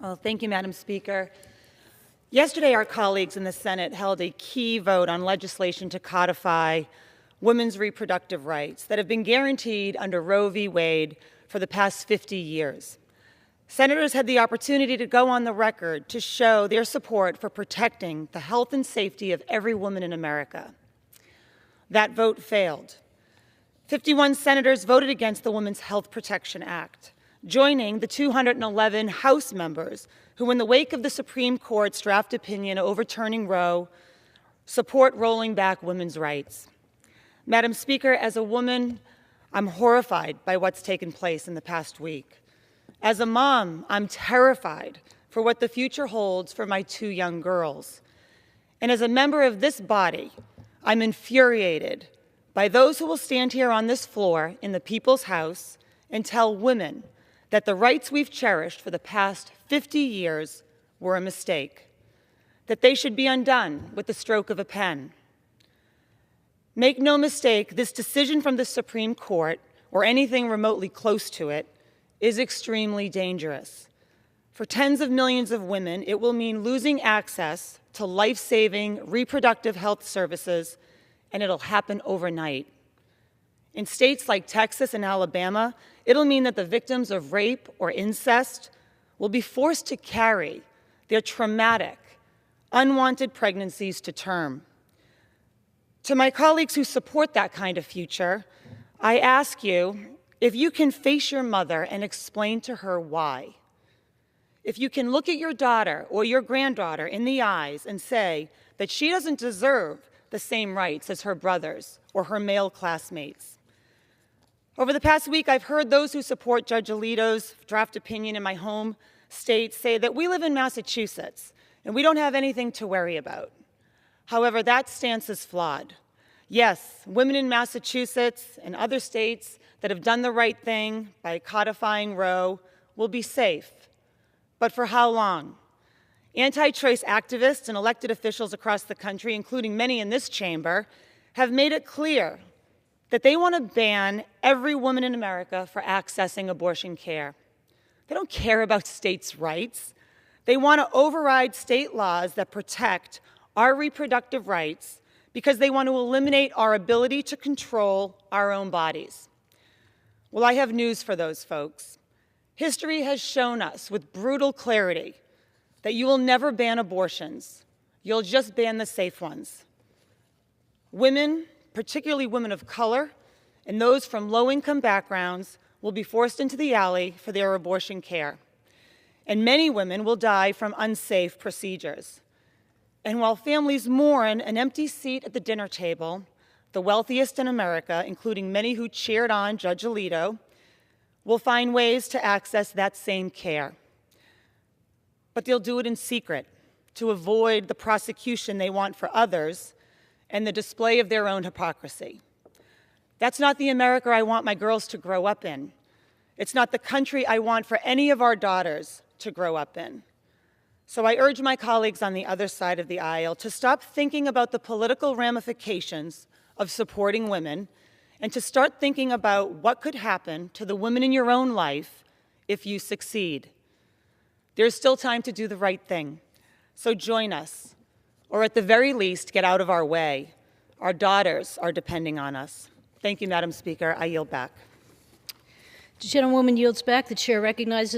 Well, thank you, Madam Speaker. Yesterday, our colleagues in the Senate held a key vote on legislation to codify women's reproductive rights that have been guaranteed under Roe v. Wade for the past 50 years. Senators had the opportunity to go on the record to show their support for protecting the health and safety of every woman in America. That vote failed. 51 senators voted against the Women's Health Protection Act, joining the 211 House members who, in the wake of the Supreme Court's draft opinion overturning Roe, support rolling back women's rights. Madam Speaker, as a woman, I'm horrified by what's taken place in the past week. As a mom, I'm terrified for what the future holds for my 2 young girls. And as a member of this body, I'm infuriated by those who will stand here on this floor in the People's House and tell women that the rights we've cherished for the past 50 years were a mistake, that they should be undone with the stroke of a pen. Make no mistake, this decision from the Supreme Court, or anything remotely close to it, is extremely dangerous. For tens of millions of women, it will mean losing access to life-saving reproductive health services, and it'll happen overnight. In states like Texas and Alabama, it'll mean that the victims of rape or incest will be forced to carry their traumatic, unwanted pregnancies to term. To my colleagues who support that kind of future, I ask you if you can face your mother and explain to her why. If you can look at your daughter or your granddaughter in the eyes and say that she doesn't deserve the same rights as her brothers or her male classmates. Over the past week, I've heard those who support Judge Alito's draft opinion in my home state say that we live in Massachusetts and we don't have anything to worry about. However, that stance is flawed. Yes, women in Massachusetts and other states that have done the right thing by codifying Roe will be safe. But for how long? Anti-choice activists and elected officials across the country, including many in this chamber, have made it clear that they want to ban every woman in America for accessing abortion care. They don't care about states' rights. They want to override state laws that protect our reproductive rights because they want to eliminate our ability to control our own bodies. Well, I have news for those folks. History has shown us with brutal clarity that you will never ban abortions. You'll just ban the safe ones. Women, particularly women of color, and those from low-income backgrounds will be forced into the alley for their abortion care. And many women will die from unsafe procedures. And while families mourn an empty seat at the dinner table, the wealthiest in America, including many who cheered on Judge Alito, will find ways to access that same care. But they'll do it in secret to avoid the prosecution they want for others and the display of their own hypocrisy. That's not the America I want my girls to grow up in. It's not the country I want for any of our daughters to grow up in. So I urge my colleagues on the other side of the aisle to stop thinking about the political ramifications of supporting women and to start thinking about what could happen to the women in your own life if you succeed. There's still time to do the right thing. So join us, or at the very least, get out of our way. Our daughters are depending on us. Thank you, Madam Speaker. I yield back. The gentlewoman yields back. The chair recognizes